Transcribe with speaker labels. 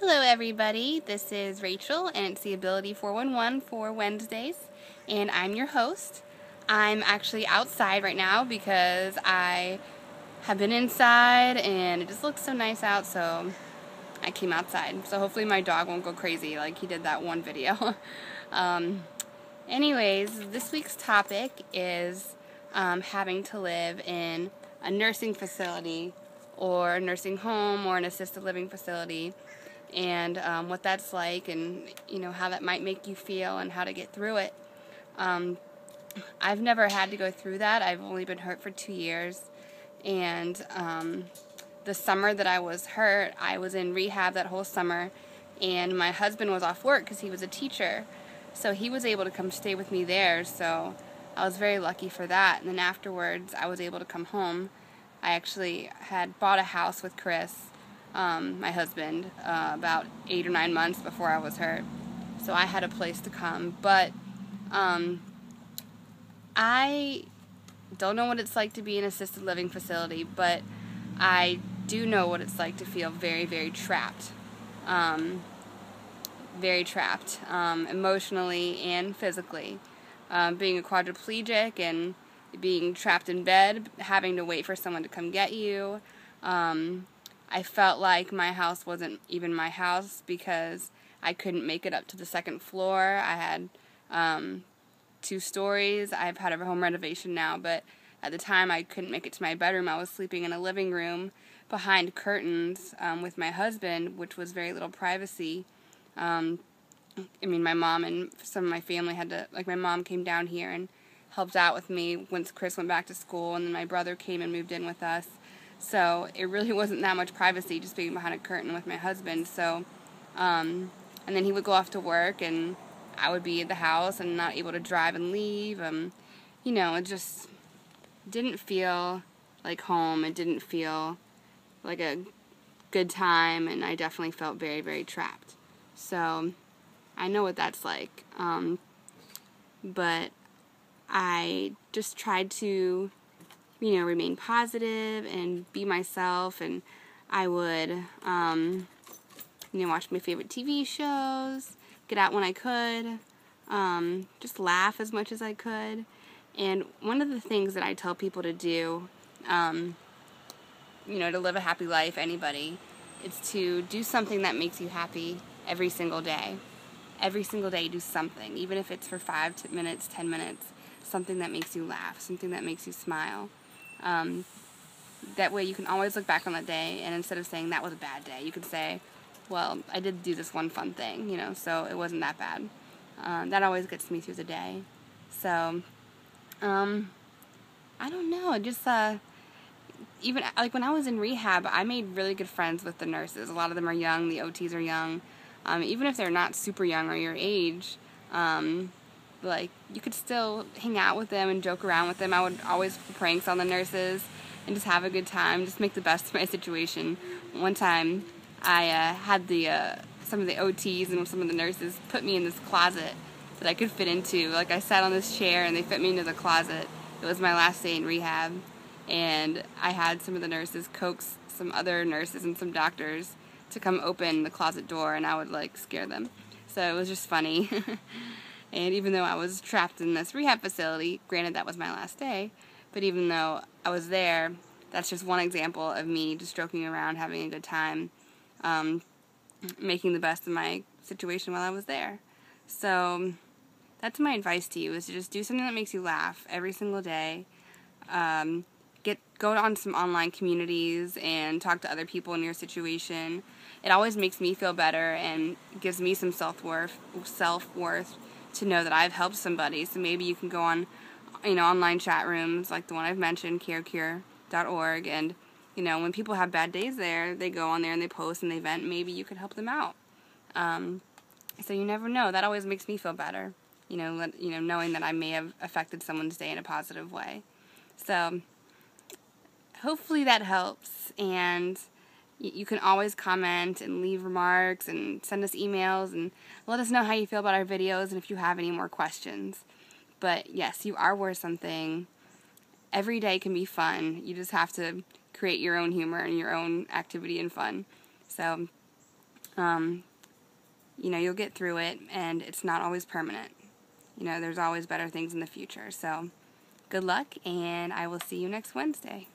Speaker 1: Hello everybody, this is Rachel and it's the Ability 411 for Wednesdays, and I'm your host. I'm actually outside right now because I have been inside and it just looks so nice out, so I came outside. So hopefully my dog won't go crazy like he did that one video. Anyways, this week's topic is having to live in a nursing facility or a nursing home or an assisted living facility, and what that's like, and how that might make you feel and how to get through it. I've never had to go through that. I've only been hurt for 2 years, and the summer that I was hurt, I was in rehab that whole summer, and my husband was off work because he was a teacher, so he was able to come stay with me there, so I was very lucky for that. And then afterwards I was able to come home. I actually had bought a house with Chris, my husband, about 8 or 9 months before I was hurt, so I had a place to come. But I don't know what it's like to be in an assisted living facility, but I do know what it's like to feel very, very trapped. Emotionally and physically. Being a quadriplegic and being trapped in bed, having to wait for someone to come get you. I felt like my house wasn't even my house because I couldn't make it up to the second floor. I had 2 stories. I've had a home renovation now, but at the time I couldn't make it to my bedroom. I was sleeping in a living room behind curtains with my husband, which was very little privacy. My mom and some of my family had to, my mom came down here and helped out with me once Chris went back to school, and then my brother came and moved in with us. So it really wasn't that much privacy just being behind a curtain with my husband. So, and then he would go off to work and I would be at the house and not able to drive and leave. It just didn't feel like home. It didn't feel like a good time, and I definitely felt very, very trapped. So I know what that's like. But I just tried to, remain positive and be myself, and I would, watch my favorite TV shows, get out when I could, just laugh as much as I could. And one of the things that I tell people to do, to live a happy life, anybody, is to do something that makes you happy every single day. Every single day, do something, even if it's for 5 minutes, 10 minutes, something that makes you laugh, something that makes you smile. That way you can always look back on the day, and instead of saying that was a bad day, you could say, well, I did do this one fun thing, so it wasn't that bad. That always gets me through the day. So, I don't know, just, even, when I was in rehab, I made really good friends with the nurses. A lot of them are young, the OTs are young. Even if they're not super young or your age, you could still hang out with them and joke around with them. I would always put pranks on the nurses and just have a good time, just make the best of my situation. One time, I had some of the OTs and some of the nurses put me in this closet that I could fit into. I sat on this chair and they fit me into the closet. It was my last day in rehab, and I had some of the nurses coax some other nurses and some doctors to come open the closet door, and I would scare them. So it was just funny. And even though I was trapped in this rehab facility, granted that was my last day, but even though I was there, that's just one example of me just joking around, having a good time, making the best of my situation while I was there. So that's my advice to you, is to just do something that makes you laugh every single day. Go on some online communities and talk to other people in your situation. It always makes me feel better and gives me some self-worth to know that I've helped somebody. So maybe you can go on, online chat rooms like the one I've mentioned, carecure.org, and, when people have bad days there, they go on there and they post and they vent. Maybe you could help them out. So you never know. That always makes me feel better, knowing that I may have affected someone's day in a positive way. So hopefully that helps, and you can always comment and leave remarks and send us emails and let us know how you feel about our videos and if you have any more questions. But yes, you are worth something. Every day can be fun. You just have to create your own humor and your own activity and fun. So You'll get through it, and it's not always permanent. There's always better things in the future. So good luck, and I will see you next Wednesday.